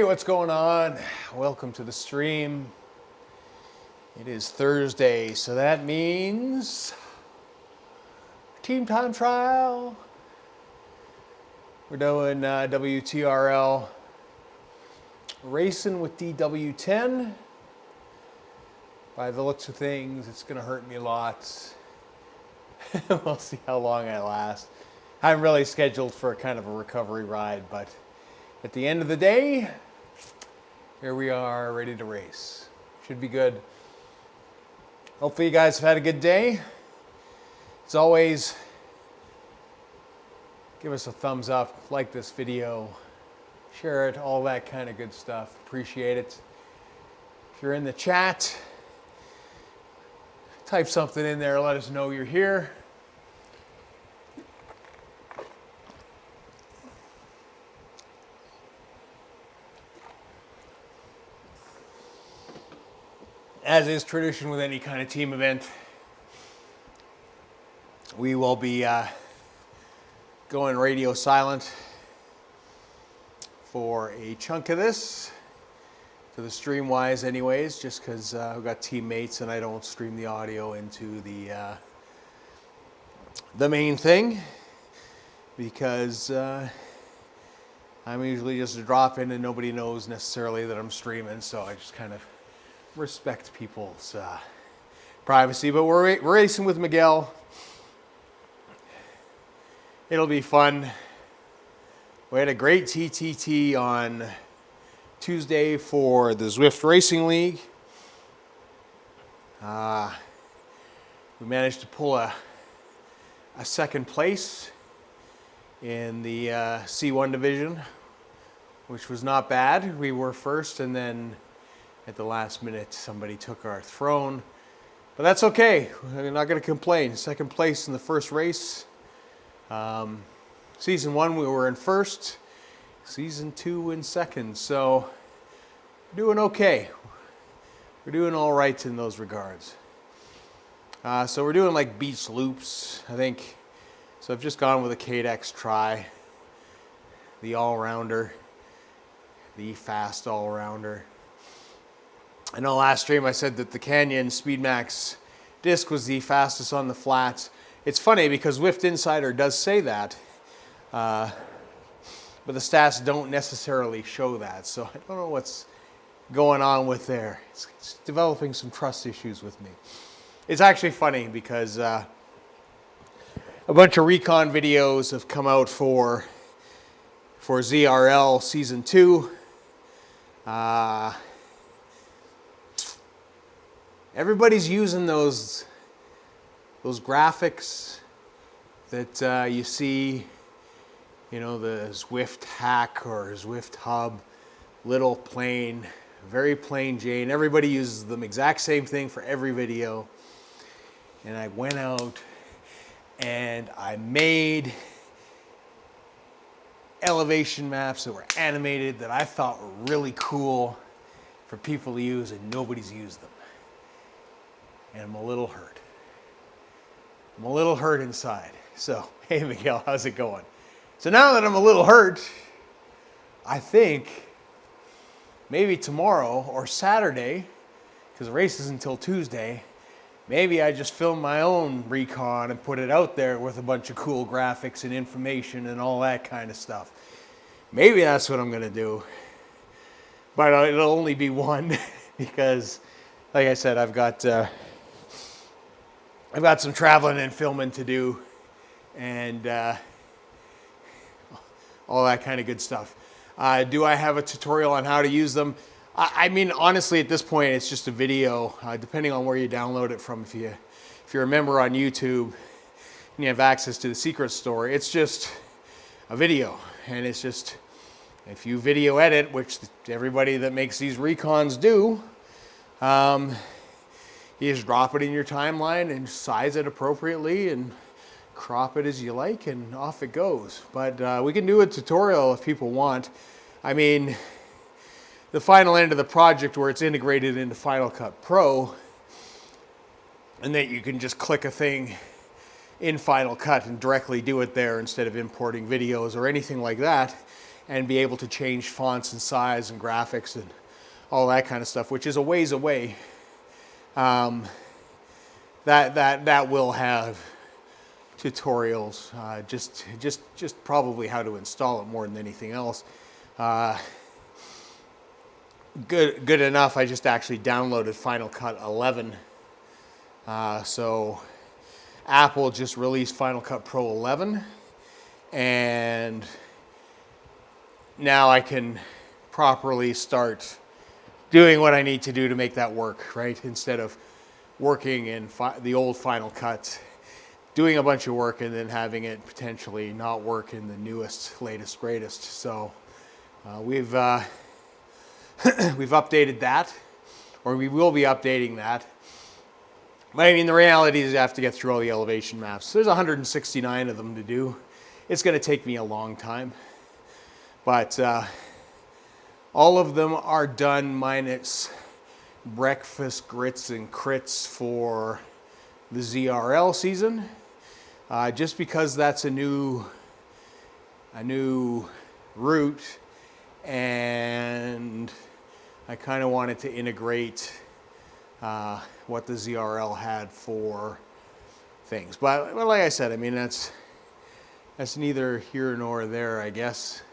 what's going on? Welcome to the stream. It is Thursday, so that means team time trial. We're doing WTRL racing with DW10. By the looks of things, it's going to hurt me lots. We'll see how long I last. I'm really scheduled for a kind of a recovery ride, but at the end of the day, here we are, ready to race. Should be good. Hopefully you guys have had a good day. As always, give us a thumbs up, like this video, share it, all that kind of good stuff. Appreciate it. If you're in the chat, type something in there, let us know you're here. As is tradition with any kind of team event, we will be going radio silent for a chunk of this, for the stream wise anyways, just because we've got teammates and I don't stream the audio into the main thing, because I'm usually just a drop in and nobody knows necessarily that I'm streaming, so I just kind of respect people's privacy. But we're racing with Miguel. It'll be fun. We had a great TTT on Tuesday for the Zwift Racing League. We managed to pull a second place in the C1 division, which was not bad. We were first, and then at the last minute, somebody took our throne. But that's okay. We're not going to complain. Second place in the first race. Season 1, we were in first. Season 2 in second. So, we're doing okay. We're doing all right in those regards. So we're doing like beach loops, I think. So I've just gone with a Cadex Tri, the all-rounder, the fast all-rounder. I know last stream I said that the Canyon Speedmax disc was the fastest on the flats. It's funny because Zwift Insider does say that, but the stats don't necessarily show that. So I don't know what's going on with there. It's developing some trust issues with me. It's actually funny because a bunch of recon videos have come out for ZRL Season 2. Everybody's using those graphics that you see, you know, the Zwift hack or Zwift hub, little plain, very plain Jane. Everybody uses them, exact same thing for every video. And I went out and I made elevation maps that were animated that I thought were really cool for people to use, and nobody's used them. And I'm a little hurt. I'm a little hurt inside. So, hey Miguel, how's it going? So now that I'm a little hurt, I think maybe tomorrow or Saturday, because the race is until Tuesday, maybe I just film my own recon and put it out there with a bunch of cool graphics and information and all that kind of stuff. Maybe that's what I'm going to do. But it'll only be one because, like I said, I've got some traveling and filming to do, and all that kind of good stuff. Do I have a tutorial on how to use them? I mean, honestly, at this point, it's just a video, depending on where you download it from. If you're a member on YouTube and you have access to the secret store, it's just a video. And it's just, if you video edit, which everybody that makes these recons do, you just drop it in your timeline and size it appropriately and crop it as you like, and off it goes. But we can do a tutorial if people want. I mean, the final end of the project where it's integrated into Final Cut Pro, and that you can just click a thing in Final Cut and directly do it there instead of importing videos or anything like that, and be able to change fonts and size and graphics and all that kind of stuff, which is a ways away. That will have tutorials, just probably how to install it more than anything else. Good enough. I just actually downloaded Final Cut 11. So Apple just released Final Cut Pro 11, and now I can properly start doing what I need to do to make that work, right? Instead of working in the old Final Cut, doing a bunch of work and then having it potentially not work in the newest, latest, greatest. So we've updated that, or we will be updating that. But I mean, the reality is you have to get through all the elevation maps. There's 169 of them to do. It's going to take me a long time. But all of them are done minus breakfast grits and crits for the ZRL season. Just because that's a new route, and I kind of wanted to integrate what the ZRL had for things. But like I said, I mean, that's neither here nor there, I guess.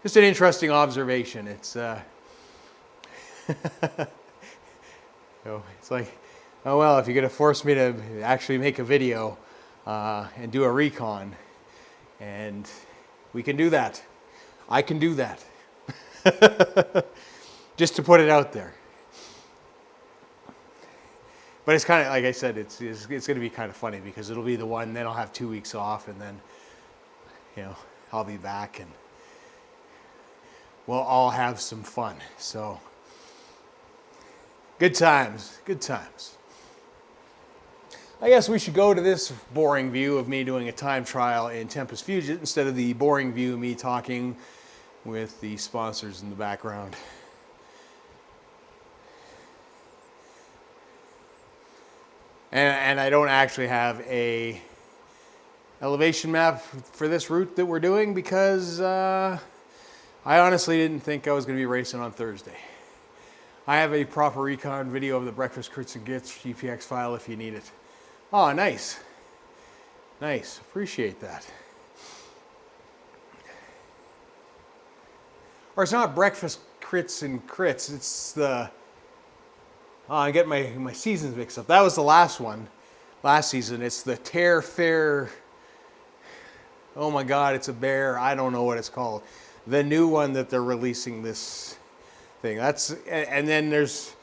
Just an interesting observation. It's it's like, oh well, if you're going to force me to actually make a video and do a recon, and we can do that. I can do that. Just to put it out there. But it's kind of, like I said, it's going to be kind of funny because it'll be the one, then I'll have 2 weeks off, and then, you know, I'll be back and we'll all have some fun. So, good times, good times. I guess we should go to this boring view of me doing a time trial in Tempest Fugit instead of the boring view of me talking with the sponsors in the background. And I don't actually have a elevation map for this route that we're doing because I honestly didn't think I was going to be racing on Thursday. I have a proper recon video of the breakfast crits and gits GPX file if you need it. Oh, nice. Nice. Appreciate that. Or it's not breakfast crits and crits. It's the... Oh, I get my seasons mixed up. That was the last one. Last season. It's the Tear Fair... Oh my God, it's a bear. I don't know what it's called. The new one that they're releasing this thing. That's... And then there's...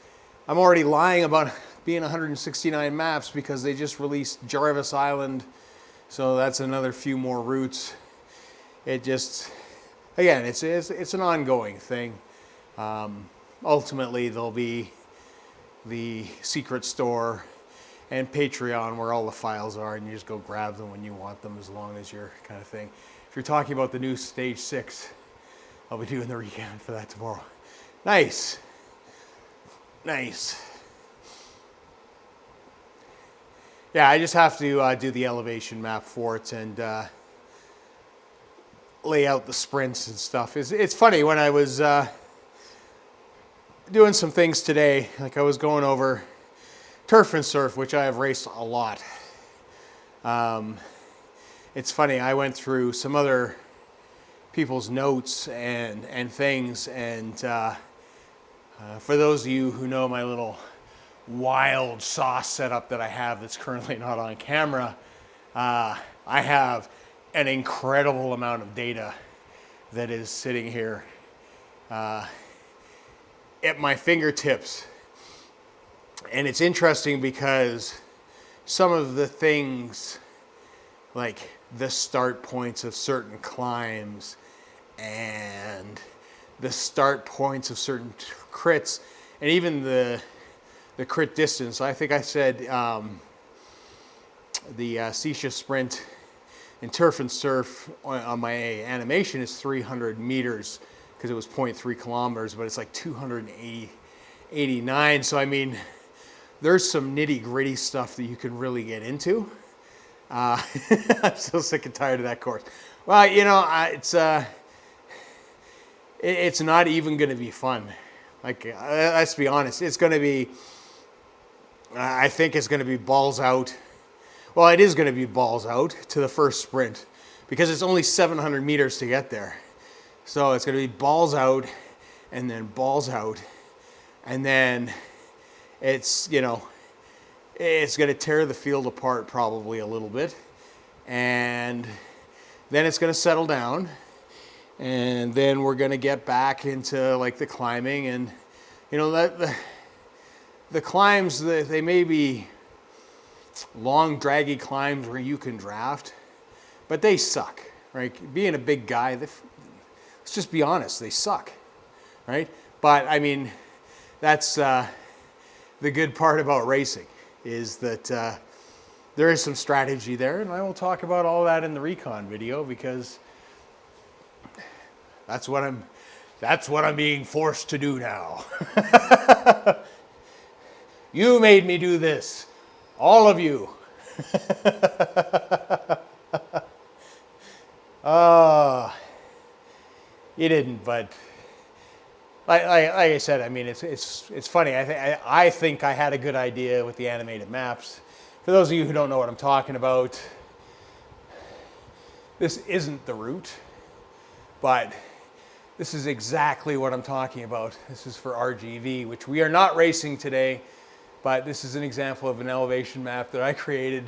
I'm already lying about being 169 maps because they just released Jarvis Island. So that's another few more routes. It just... Again, it's an ongoing thing. Ultimately, there'll be the secret store and Patreon where all the files are, and you just go grab them when you want them as long as you're kind of thing. If you're talking about the new Stage 6, I'll be doing the recon for that tomorrow. Nice. Nice. Yeah, I just have to do the elevation map for it and lay out the sprints and stuff. It's funny, when I was doing some things today, like I was going over turf and surf, which I have raced a lot. It's funny, I went through some other people's notes and things, and for those of you who know my little wild sauce setup that I have that's currently not on camera, I have an incredible amount of data that is sitting here at my fingertips. And it's interesting because some of the things, like the start points of certain climbs and the start points of certain crits, and even the crit distance. I think I said the Seisha sprint in turf and surf on my animation is 300 meters because it was 0.3 kilometers, but it's like 289. So I mean, there's some nitty gritty stuff that you can really get into. I'm so sick and tired of that course. Well, you know, it's not even going to be fun. Like, let's be honest, it's going to be, I think it's going to be balls out. Well, it is going to be balls out to the first sprint because it's only 700 meters to get there. So it's going to be balls out and then balls out. And then it's, you know, it's going to tear the field apart probably a little bit. And then it's going to settle down. And then we're going to get back into like the climbing. And, you know, the climbs, they may be long, draggy climbs where you can draft, but they suck, right? Being a big guy, let's just be honest, they suck, right? But I mean, that's the good part about racing is that there is some strategy there, and I will talk about all that in the recon video because that's what I'm being forced to do now. You made me do this. All of you. You didn't, but like I said, I mean, it's funny. I think I had a good idea with the animated maps. For those of you who don't know what I'm talking about, this isn't the route, but this is exactly what I'm talking about. This is for RGV, which we are not racing today. But this is an example of an elevation map that I created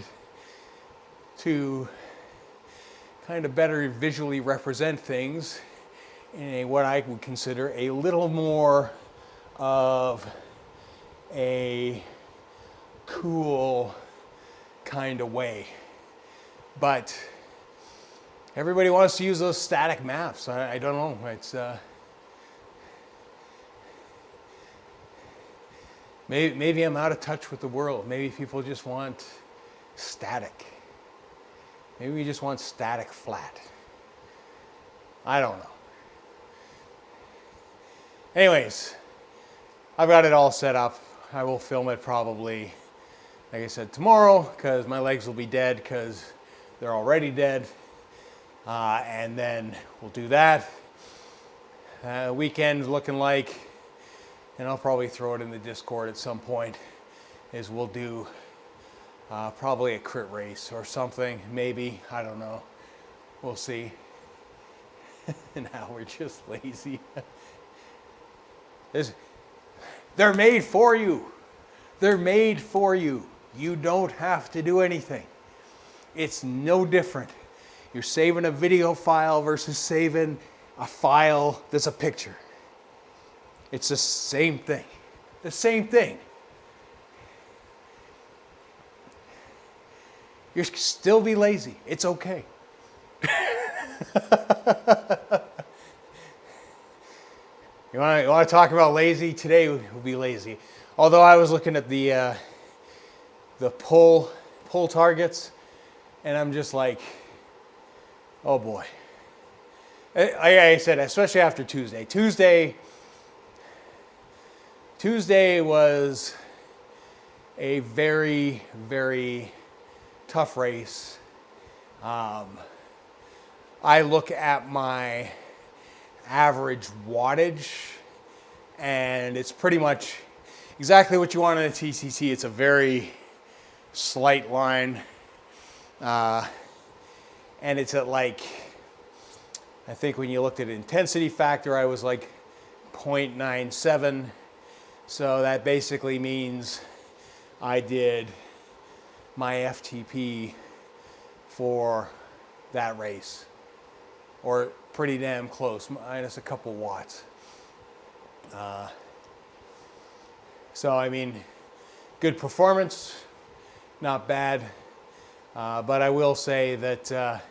to kind of better visually represent things in what I would consider a little more of a cool kind of way. But everybody wants to use those static maps. I don't know. It's maybe I'm out of touch with the world. Maybe people just want static. Maybe we just want static flat. I don't know. Anyways, I've got it all set up. I will film it probably, like I said, tomorrow because my legs will be dead because they're already dead. And then we'll do that. Weekend looking like, and I'll probably throw it in the Discord at some point, is we'll do probably a crit race or something, maybe, I don't know. We'll see. Now we're just lazy. They're made for you. They're made for you. You don't have to do anything. It's no different. You're saving a video file versus saving a file that's a picture. It's the same thing. The same thing. You can still be lazy. It's okay. You want to talk about lazy? Today we'll be lazy. Although I was looking at the pull targets, and I'm just like, oh boy. Like I said, especially after Tuesday. Tuesday was a very, very tough race. I look at my average wattage, and it's pretty much exactly what you want in a TCT. It's a very slight line, and it's at like, I think when you looked at intensity factor, I was like 0.97. So that basically means I did my FTP for that race, or pretty damn close, minus a couple watts. So I mean, good performance, not bad, but I will say that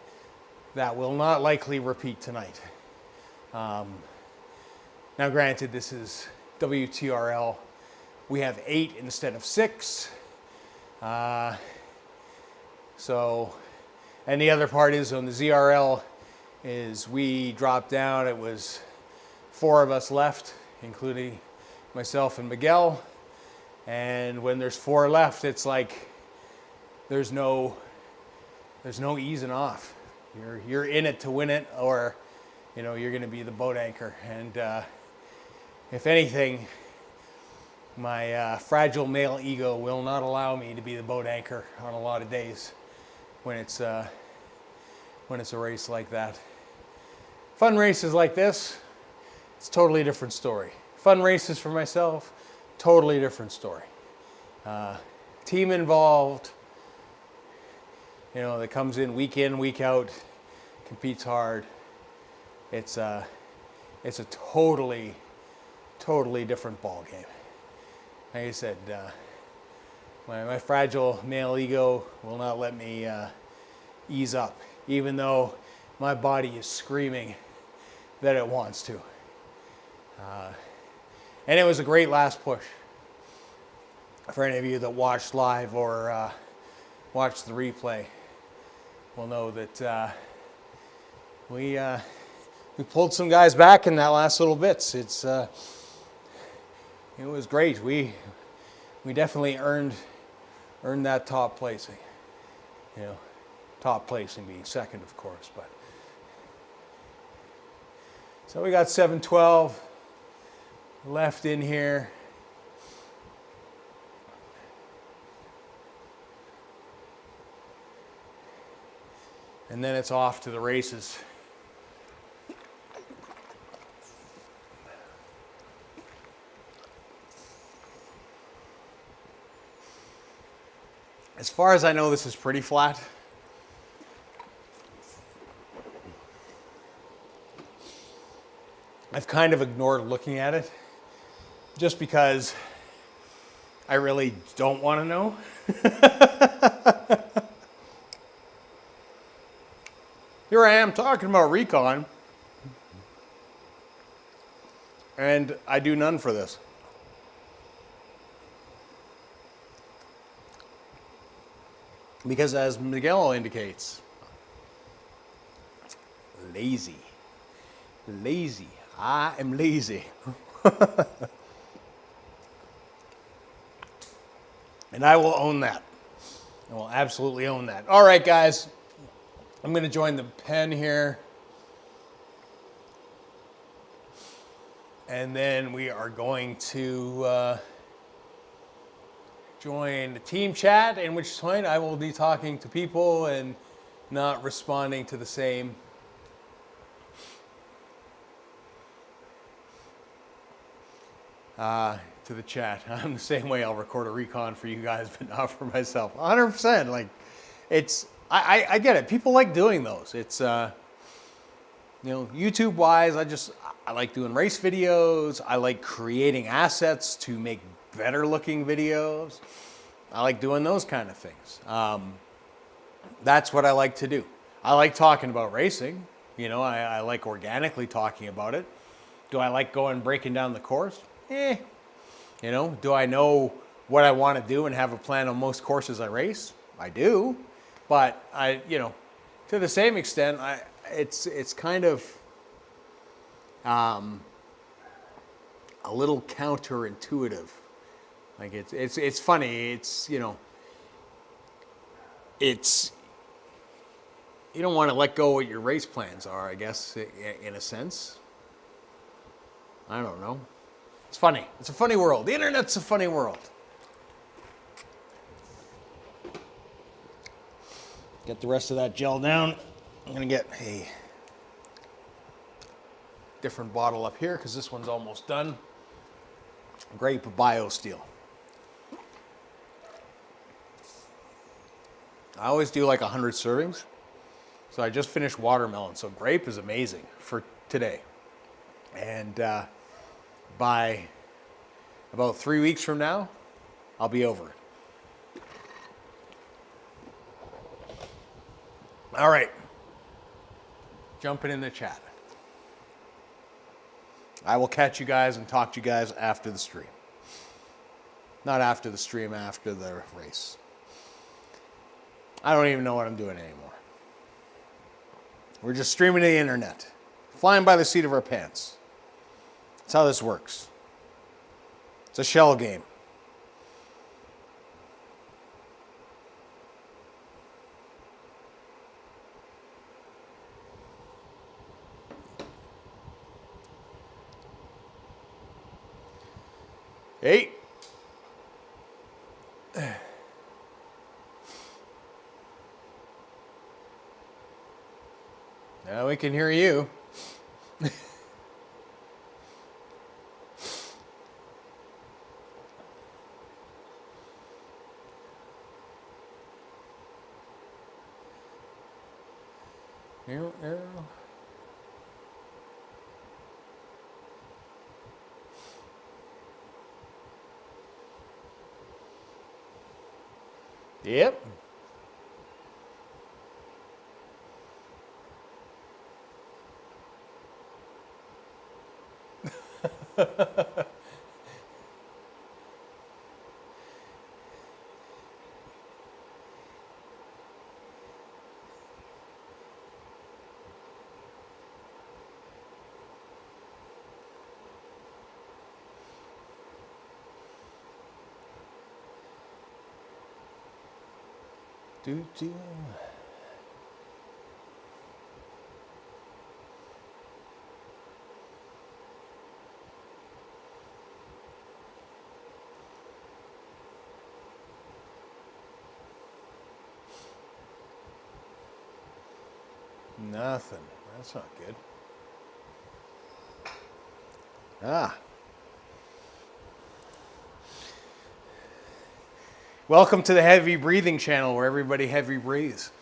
that will not likely repeat tonight. Now granted, this is WTRL. We have 8 instead of 6. So, and the other part is on the ZRL is we dropped down. It was 4 of us left, including myself and Miguel. And when there's 4 left, it's like there's no easing off. You're in it to win it, or you know, you're going to be the boat anchor. And if anything, my fragile male ego will not allow me to be the boat anchor on a lot of days when it's a race like that. Fun races like this, it's a totally different story. Fun races for myself, totally different story. Team involved, you know, that comes in, week out, competes hard. It's a totally different ball game. Like I said, my fragile male ego will not let me ease up, even though my body is screaming that it wants to. And it was a great last push. For any of you that watched live or watched the replay will know that we pulled some guys back in that last little bits. It was great. We definitely earned that top placing. You know, top placing being second, of course, but. So we got 7:12 left in here. And then it's off to the races. As far as I know, this is pretty flat. I've kind of ignored looking at it just because I really don't want to know. Here I am talking about recon, and I do none for this. Because as Miguel indicates, lazy. I am lazy. And I will own that. I will absolutely own that. All right, guys. I'm going to join the pen here. And then we are going to join the team chat, in which point I will be talking to people and not responding to the same to the chat. I'm the same way. I'll record a recon for you guys, but not for myself. 100%. Like, it's, I get it. People like doing those. It's, you know, YouTube wise, I like doing race videos. I like creating assets to make better looking videos. I like doing those kind of things. That's what I like to do. I like talking about racing. You know, I like organically talking about it. Do I like breaking down the course? You know, do I know what I want to do and have a plan on most courses I race? I do. But you know, to the same extent, it's kind of a little counterintuitive. Like it's funny. It's, you know, it's, you don't want to let go what your race plans are, I guess, in a sense. I don't know. It's funny. It's a funny world. The internet's a funny world. Get the rest of that gel down. I'm going to get a different bottle up here because this one's almost done. Grape BioSteel. I always do like 100 servings. So I just finished watermelon. So grape is amazing for today. And by about 3 weeks from now, I'll be over it. All right. Jumping in the chat. I will catch you guys and talk to you guys after the stream. Not after the stream, after the race. I don't even know what I'm doing anymore. We're just streaming to the internet. Flying by the seat of our pants. That's how this works. It's a shell game. 8. Now we can hear you. Yep. Do. Nothing. That's not good. Ah. Welcome to the heavy breathing channel where everybody heavy breathes.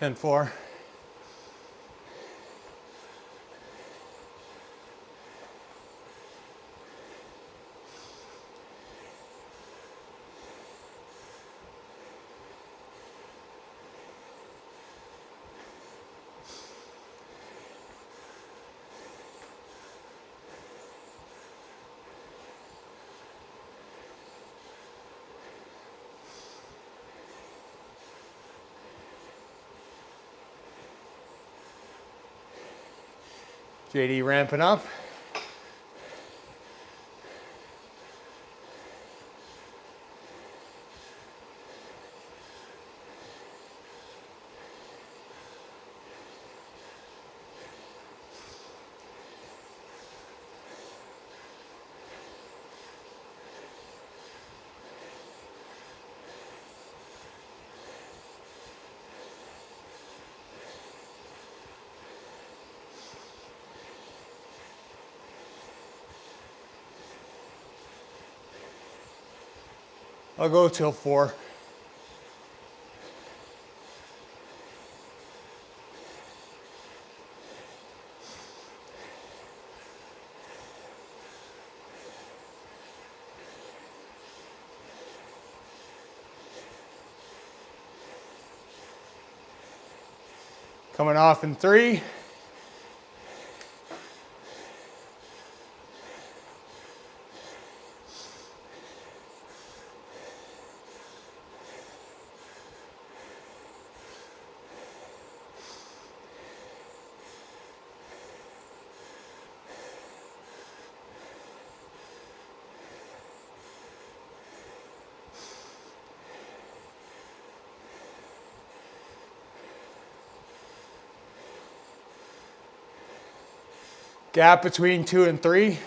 10-4. JD ramping up. I'll go till 4. Coming off in 3. Gap between 2 and 3.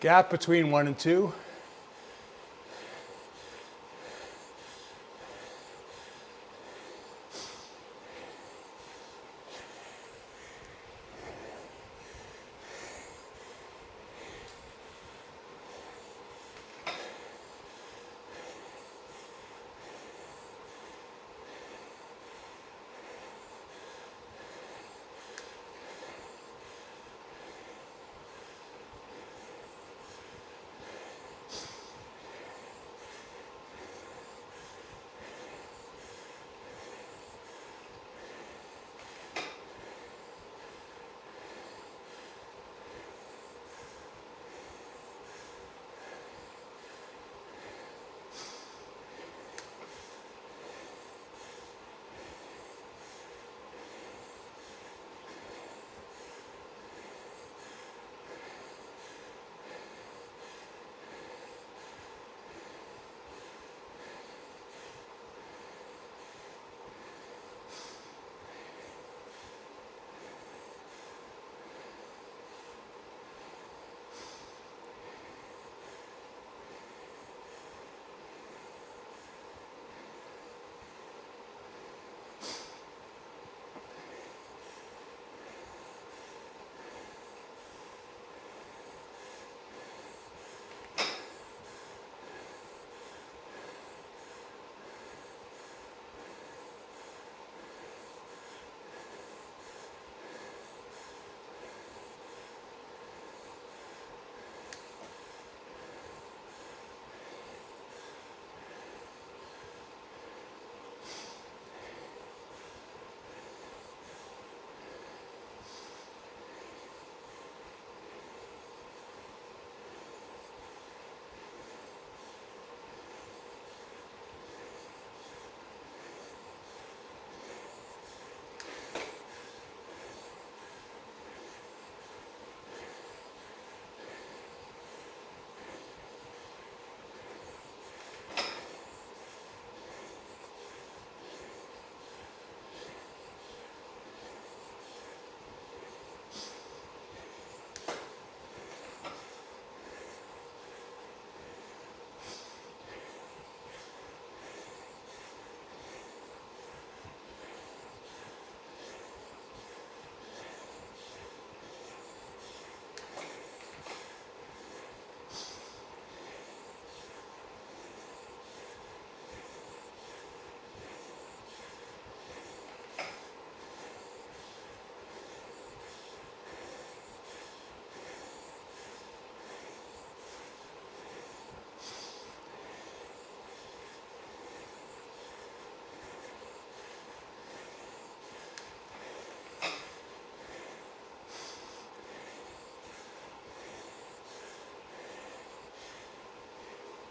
Gap between 1 and 2.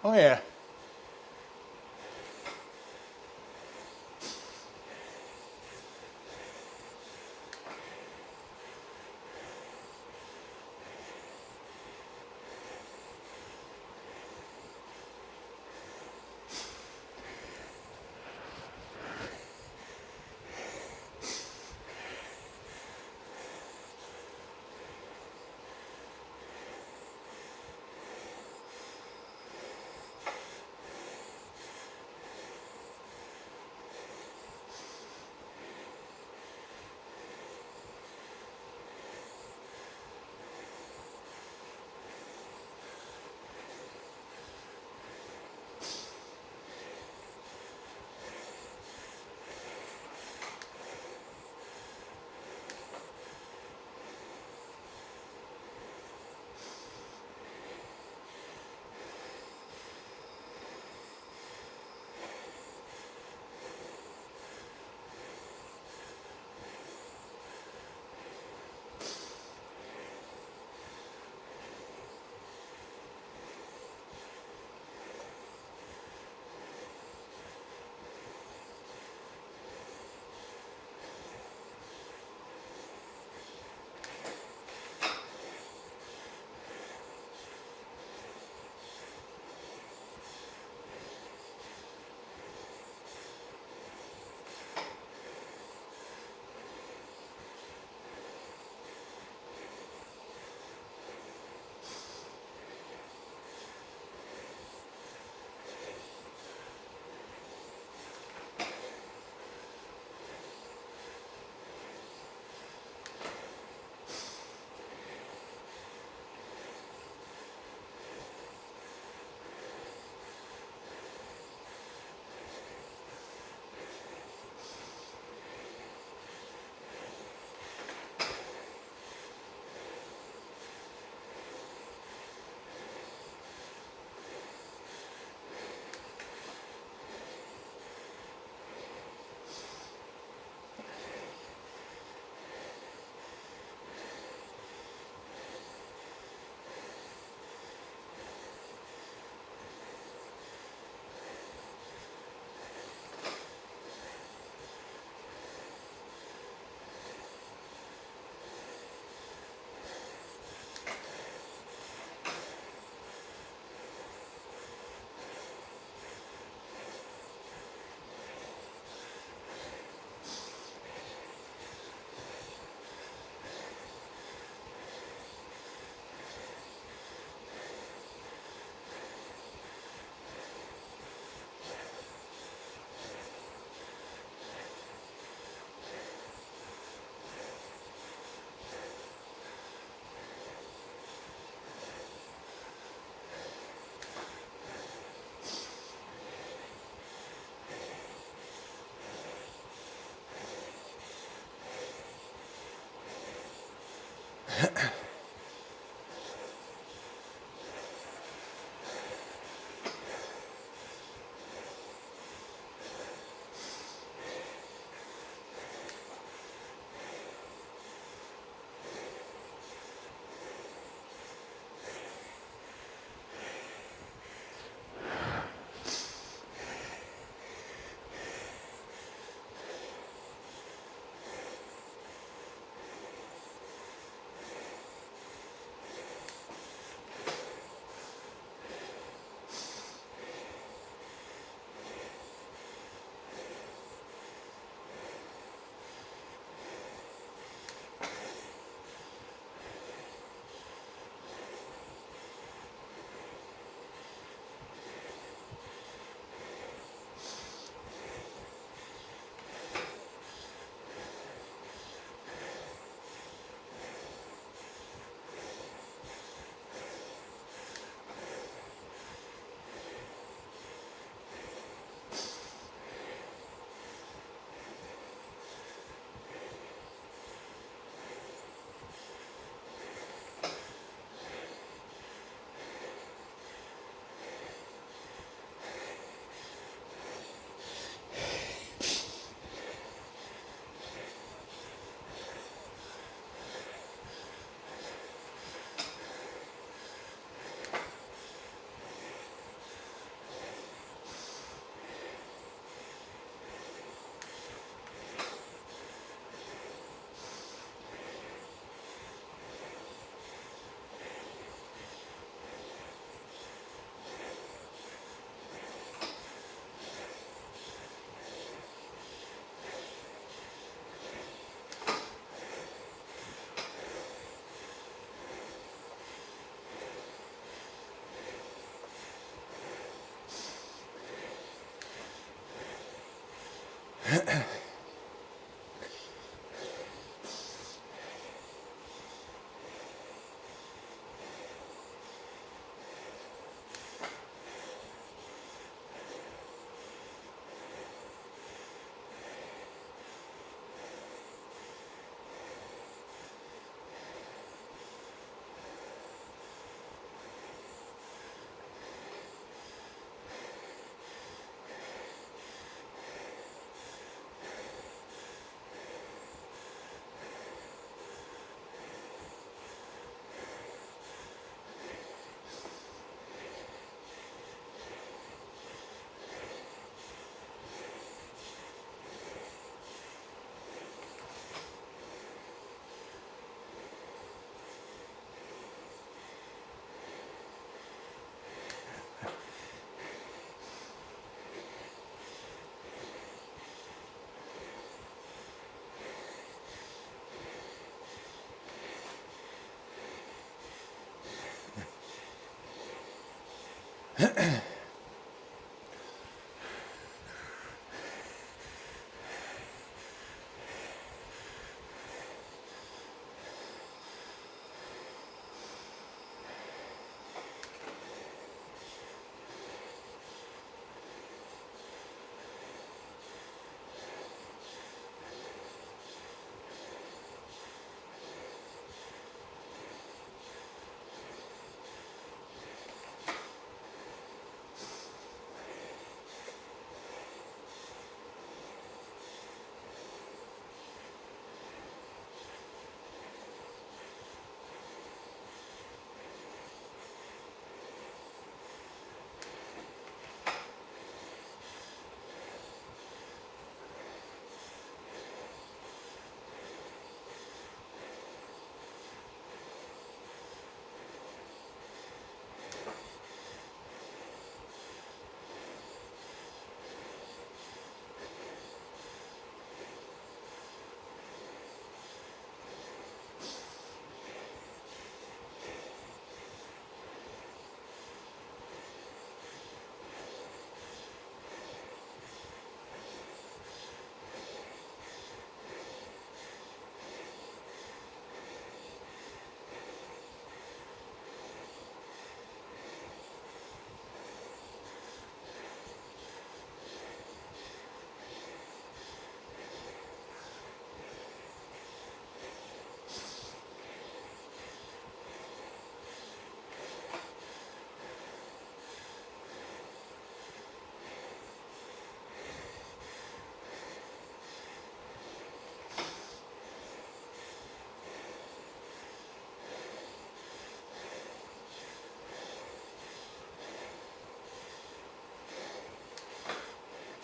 Oh yeah.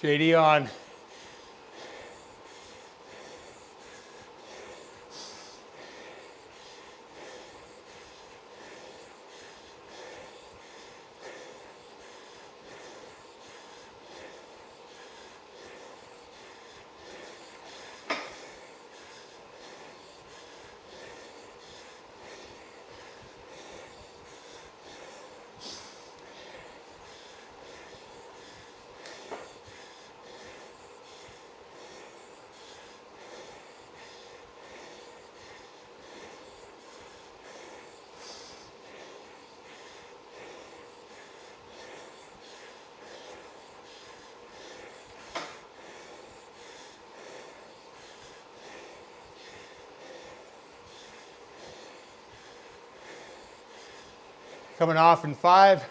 JD on. Coming off in 5.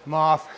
I'm off.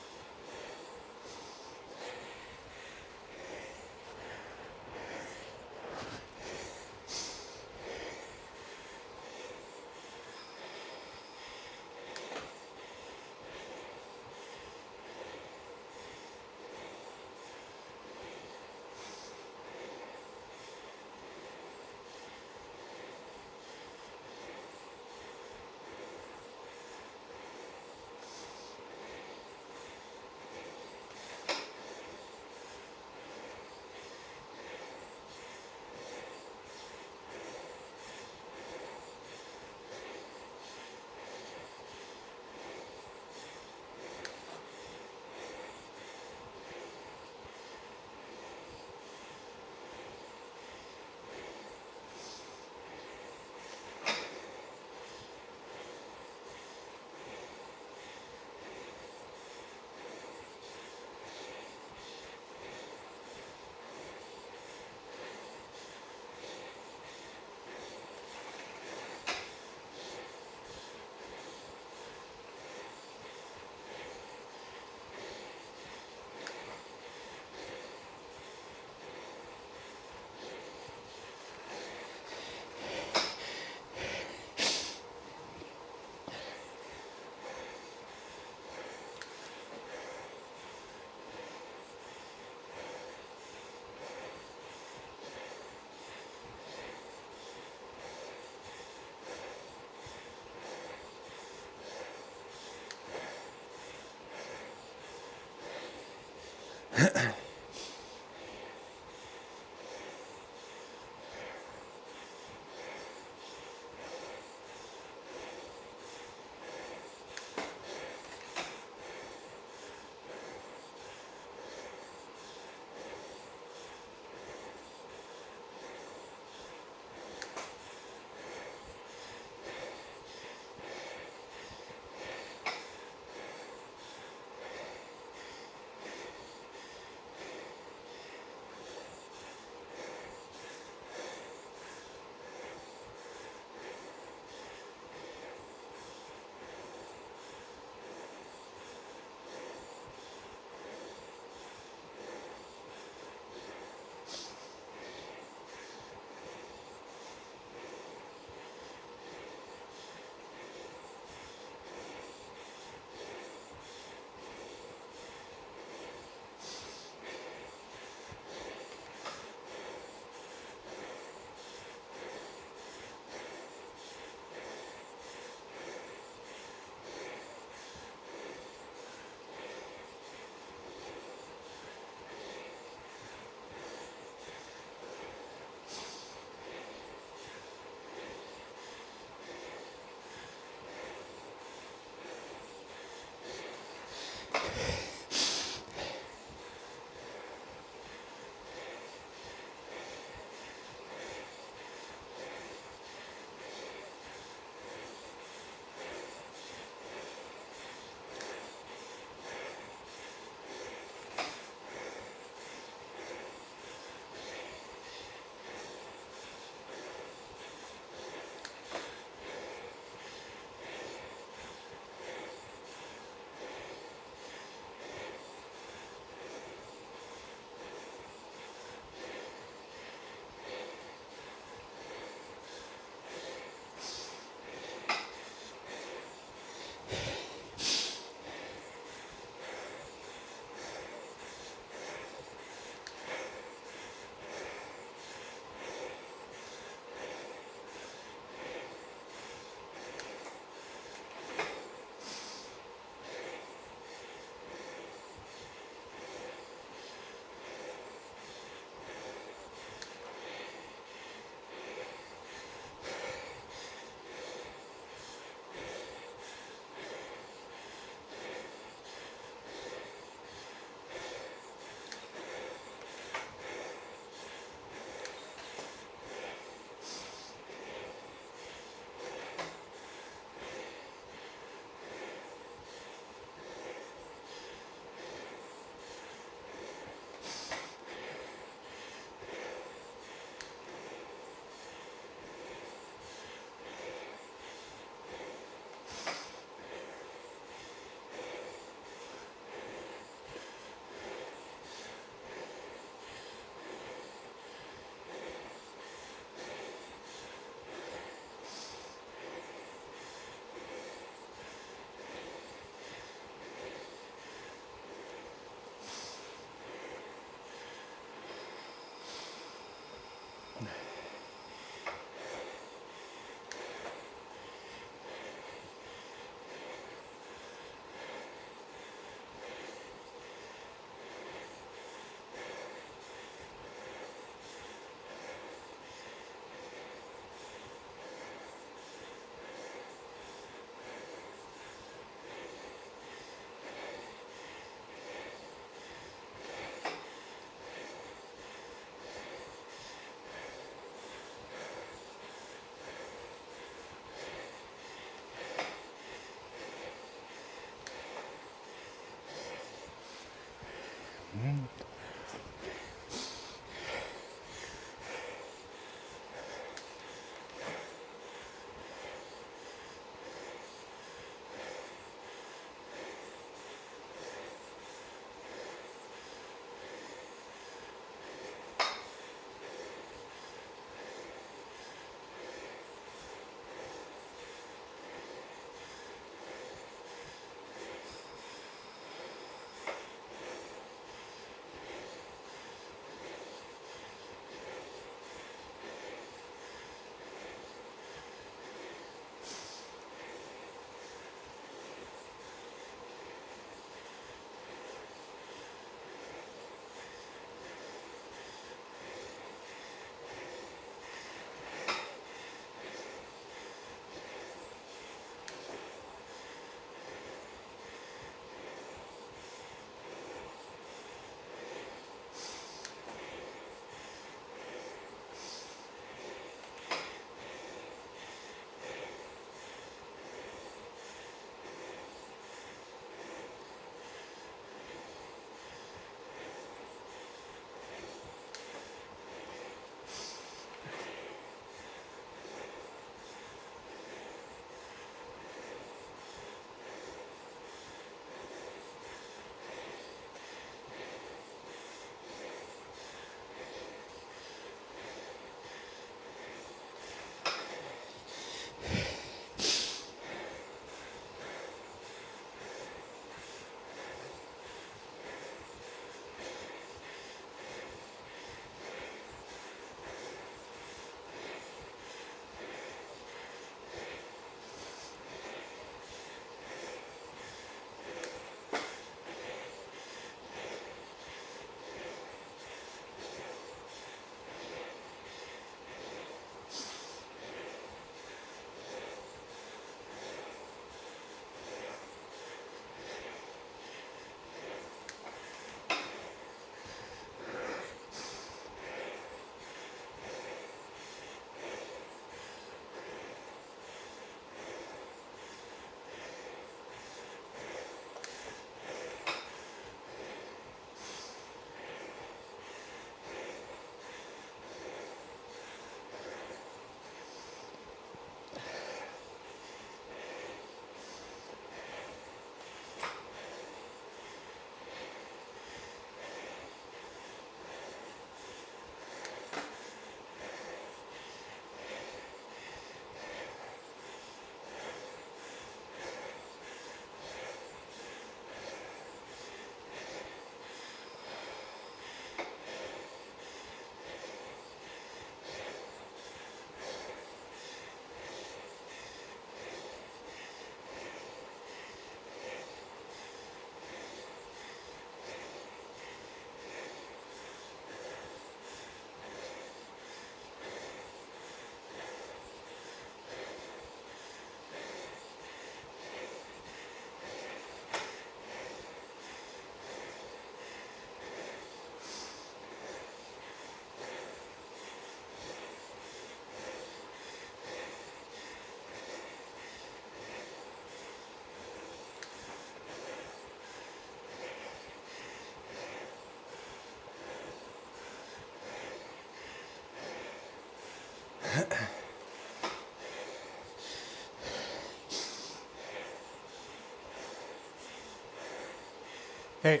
Hey.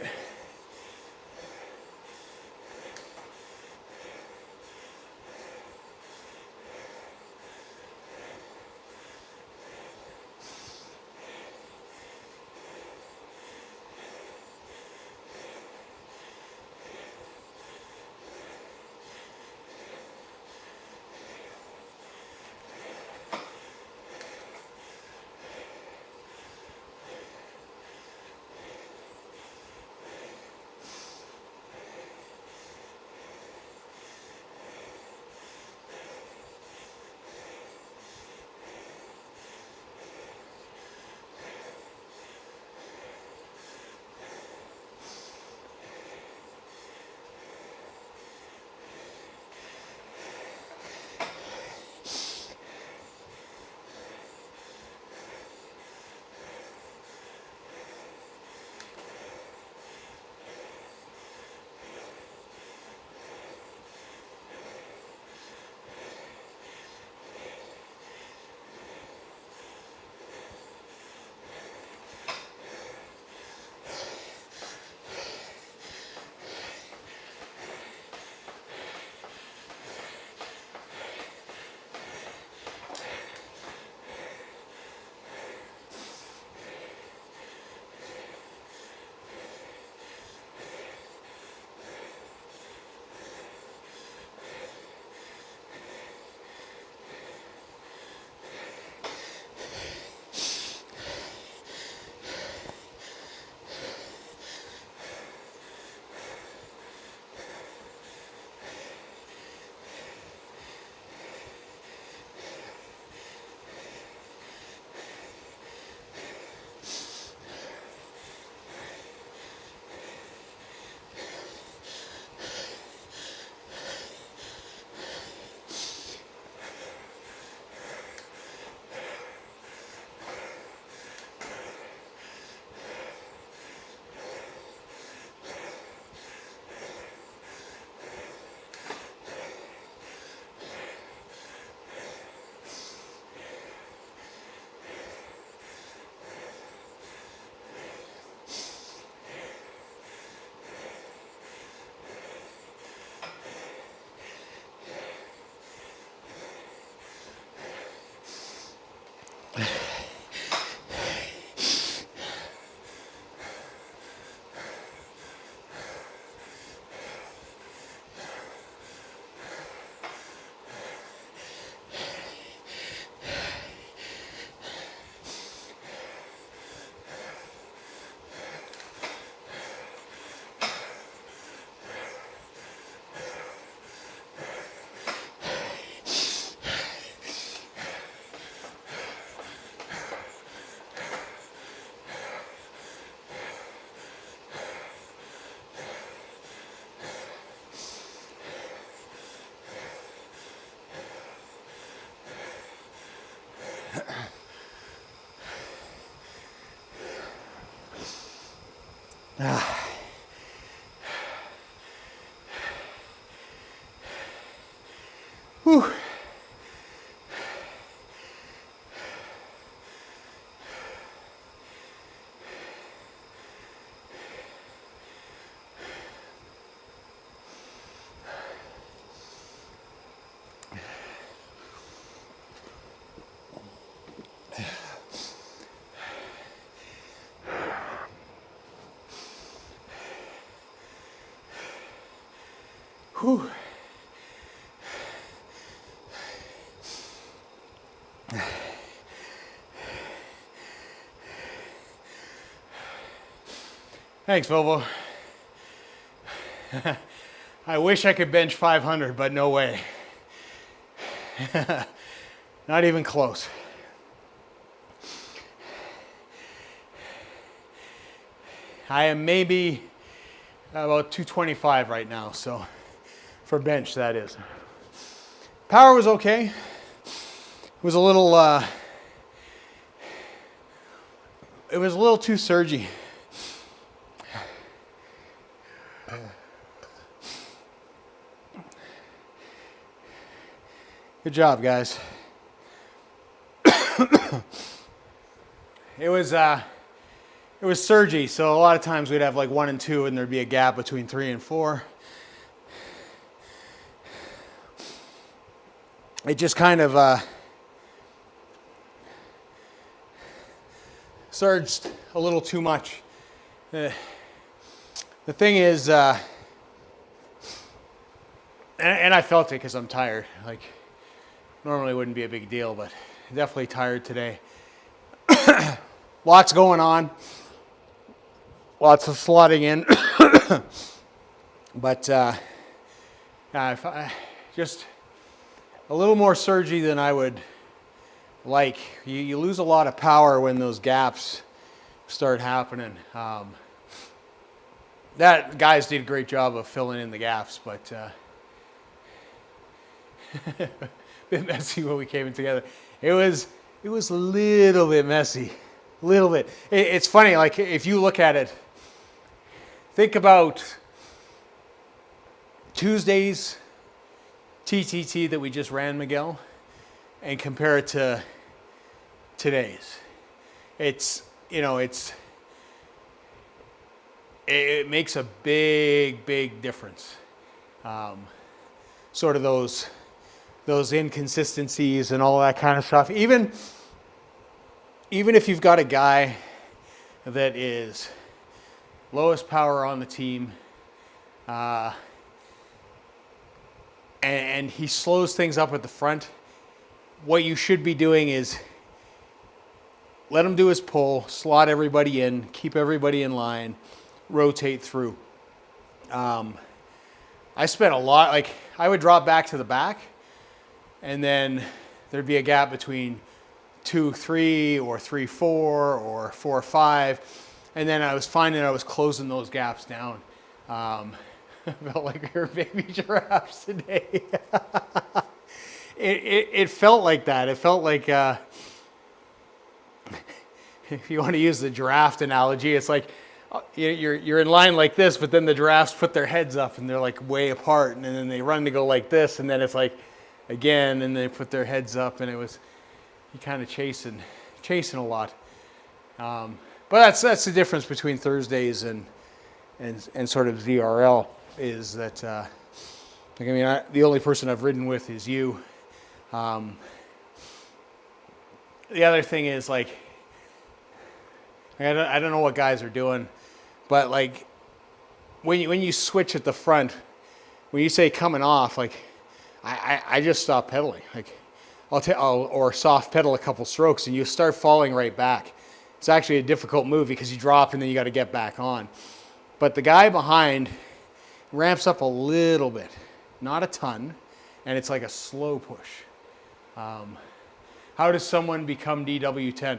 Whew. Whew. Thanks, Volvo. I wish I could bench 500, but no way. Not even close. I am maybe about 225 right now, so for bench, that is. Power was okay. It was a little too surgy. Good job, guys. It was surgy, so a lot of times we'd have like 1 and 2, and there'd be a gap between 3 and 4. It just kind of surged a little too much. The thing is, and I felt it because I'm tired. Like, normally it wouldn't be a big deal, but definitely tired today. Lots going on. Lots of slotting in. But just a little more surgy than I would like. You lose a lot of power when those gaps start happening. That guys did a great job of filling in the gaps, but a bit messy when we came in together. It was a little bit messy, a little bit. It's funny, like if you look at it, think about Tuesday's TTT that we just ran, Miguel, and compare it to today's. It makes a big difference. Sort of those inconsistencies and all that kind of stuff. Even if you've got a guy that is lowest power on the team, and he slows things up at the front, what you should be doing is let him do his pull, slot everybody in, keep everybody in line, rotate through. I spent a lot, like I would drop back to the back, and then there'd be a gap between 2-3 or 3-4 or 4-5, and then I was finding I was closing those gaps down. I felt like we were baby giraffes today. It felt like that. It felt like, if you want to use the giraffe analogy, it's like you're in line like this, but then the giraffes put their heads up and they're like way apart, and then they run to go like this, and then it's like again, and they put their heads up, and it was you kind of chasing a lot. But that's the difference between Thursdays and sort of ZRL is that the only person I've ridden with is you. The other thing is like I don't know what guys are doing, but like when you switch at the front, when you say coming off, like I just stop pedaling. Like or soft pedal a couple strokes, and you start falling right back. It's actually a difficult move because you drop and then you got to get back on. But the guy behind ramps up a little bit, not a ton, and it's like a slow push. How does someone become DW10?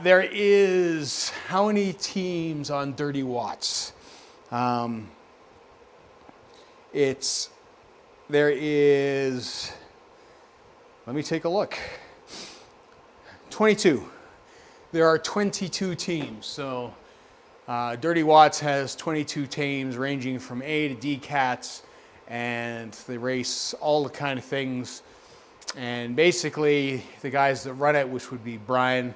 There is how many teams on Dirty Watts? There is, let me take a look. 22. There are 22 teams. So Dirty Watts has 22 teams ranging from A to D cats, and they race all the kind of things. And basically, the guys that run it, which would be Brian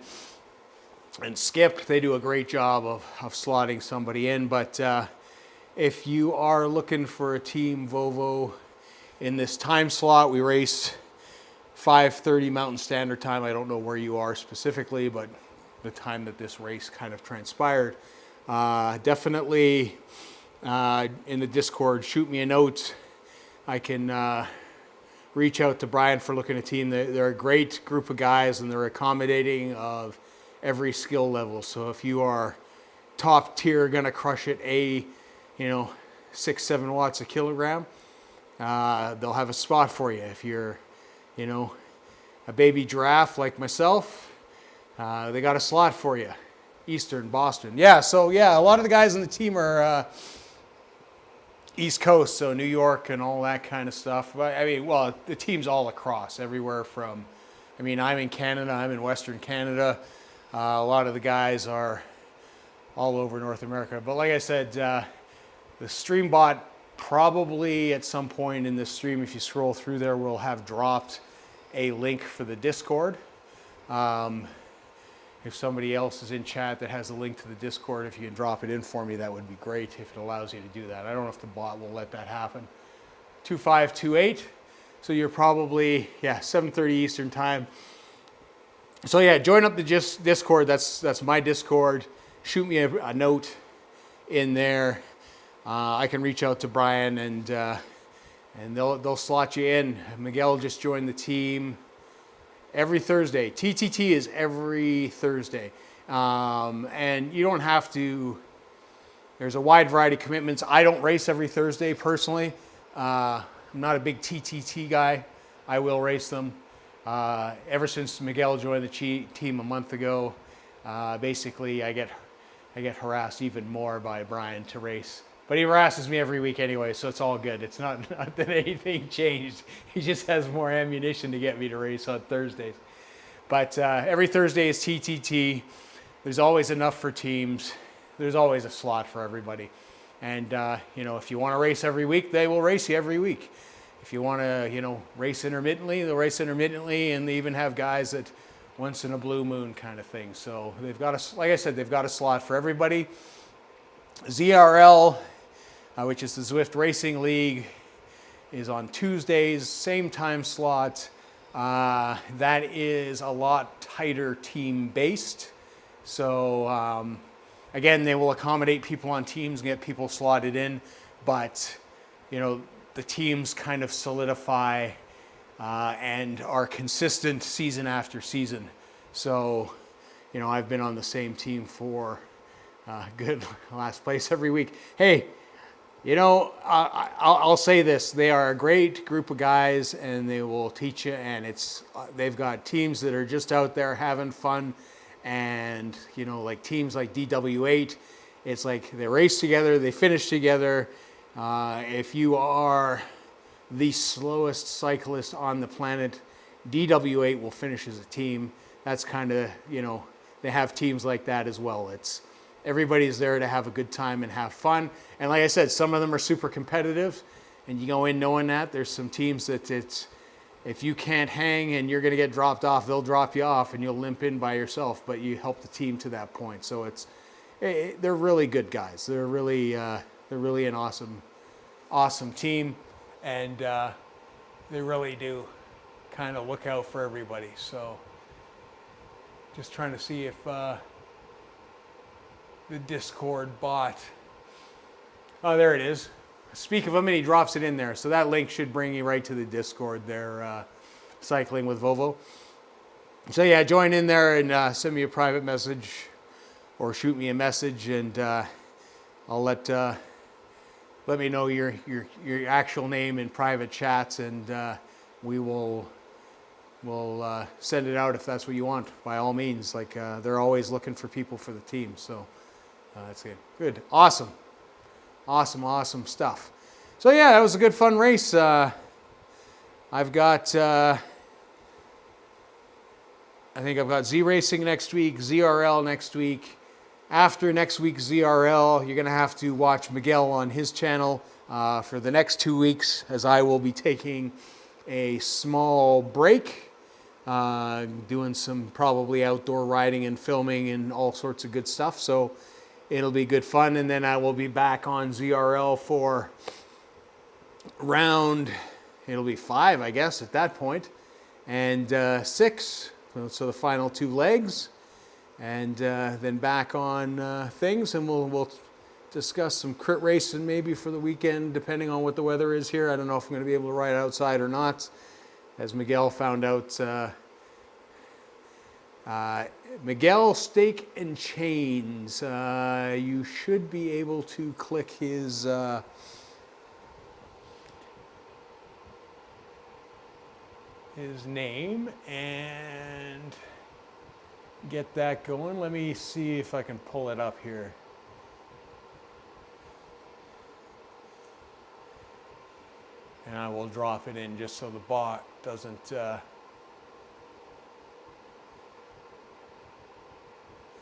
and Skip, they do a great job of slotting somebody in. But if you are looking for a team Volvo in this time slot, we race 5:30 Mountain Standard Time. I don't know where you are specifically, but the time that this race kind of transpired. Definitely in the Discord, shoot me a note. I can reach out to Brian for looking at a team. They're a great group of guys, and they're accommodating of every skill level. So if you are top tier, gonna crush it, 6-7 watts a kilogram, they'll have a spot for you. If you're, a baby giraffe like myself, they got a slot for you. Eastern, Boston. Yeah, so yeah, a lot of the guys on the team are East Coast, so New York and all that kind of stuff. But the team's all across, everywhere from, I'm in Canada, I'm in Western Canada. A lot of the guys are all over North America. But like I said, the stream bot probably at some point in this stream, if you scroll through there, will have dropped a link for the Discord. If somebody else is in chat that has a link to the Discord, if you can drop it in for me, that would be great if it allows you to do that. I don't know if the bot will let that happen. 2528. So you're probably, 7:30 Eastern time. So yeah, join up the Discord. That's my Discord. Shoot me a note in there. I can reach out to Brian and they'll slot you in. Miguel just joined the team. Every Thursday. TTT is every Thursday. And you don't have to, there's a wide variety of commitments. I don't race every Thursday personally. I'm not a big TTT guy. I will race them. Ever since Miguel joined the team a month ago, basically I get harassed even more by Brian to race. But he harasses me every week anyway, so it's all good. It's not that anything changed. He just has more ammunition to get me to race on Thursdays. But every Thursday is TTT. There's always enough for teams. There's always a slot for everybody. And, if you want to race every week, they will race you every week. If you want to, race intermittently, they'll race intermittently. And they even have guys that once in a blue moon kind of thing. So they've got like I said, they've got a slot for everybody. ZRL, which is the Zwift Racing League, is on Tuesdays, same time slot. That is a lot tighter team based. So again, they will accommodate people on teams and get people slotted in, but the teams kind of solidify and are consistent season after season. So I've been on the same team for good last place every week. Hey, I'll say this: they are a great group of guys, and they will teach you. And they've got teams that are just out there having fun, and like teams like DW8, it's like they race together, they finish together. If you are the slowest cyclist on the planet, DW8 will finish as a team. That's kind of they have teams like that as well. Everybody's there to have a good time and have fun. And like I said, some of them are super competitive, and you go in knowing that. There's some teams that if you can't hang and you're going to get dropped off, they'll drop you off and you'll limp in by yourself, but you help the team to that point. So they're really good guys. They're really an awesome team, and they really do kind of look out for everybody. So just trying to see if the Discord bot. Oh, there it is. Speak of him, and he drops it in there. So that link should bring you right to the Discord there, Cycling with Volvo. So yeah, join in there and send me a private message or shoot me a message, and I'll let me know your actual name in private chats, and we'll send it out if that's what you want, by all means. Like they're always looking for people for the team. So that's good. Awesome stuff. So yeah, that was a good fun race. I've got I think I've got Z Racing next week, ZRL next week, after next week's ZRL, you're going to have to watch Miguel on his channel for the next 2 weeks, as I will be taking a small break, doing some probably outdoor riding and filming and all sorts of good stuff. So it'll be good fun. And then I will be back on ZRL for round, it'll be 5, I guess, at that point, and 6. So the final 2 legs. And then back on things, and we'll discuss some crit racing maybe for the weekend, depending on what the weather is here. I don't know if I'm going to be able to ride outside or not. As Miguel found out, Miguel Steak and Chains, you should be able to click his name and get that going. Let me see if I can pull it up here. And I will drop it in just so the bot doesn't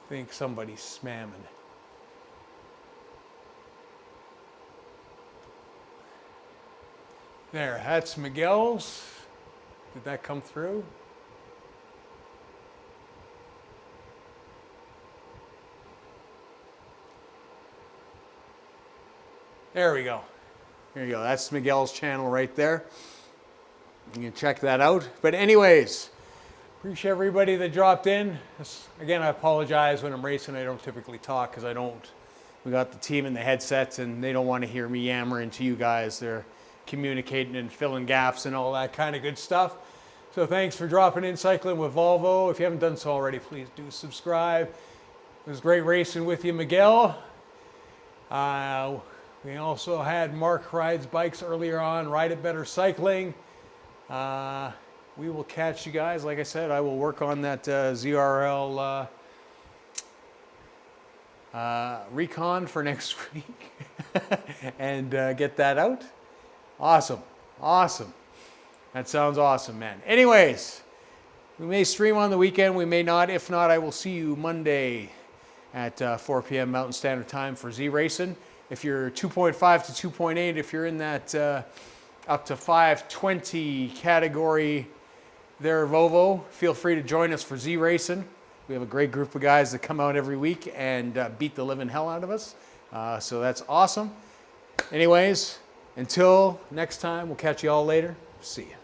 think somebody's spamming. There, that's Miguel's. Did that come through? There we go. There you go. That's Miguel's channel right there. You can check that out. But anyways, appreciate everybody that dropped in. Again, I apologize when I'm racing. I don't typically talk because I don't. We got the team in the headsets and they don't want to hear me yammering to you guys. They're communicating and filling gaps and all that kind of good stuff. So thanks for dropping in Cycling with Volvo. If you haven't done so already, please do subscribe. It was great racing with you, Miguel. We also had Mark rides bikes earlier on, Ride It Better Cycling. We will catch you guys. Like I said, I will work on that ZRL recon for next week and get that out. Awesome. Awesome. That sounds awesome, man. Anyways, we may stream on the weekend. We may not. If not, I will see you Monday at 4 p.m. Mountain Standard Time for Z-Racing. If you're 2.5 to 2.8, if you're in that up to 520 category there, Volvo, feel free to join us for Z-Racing. We have a great group of guys that come out every week and beat the living hell out of us. So that's awesome. Anyways, until next time, we'll catch you all later. See ya.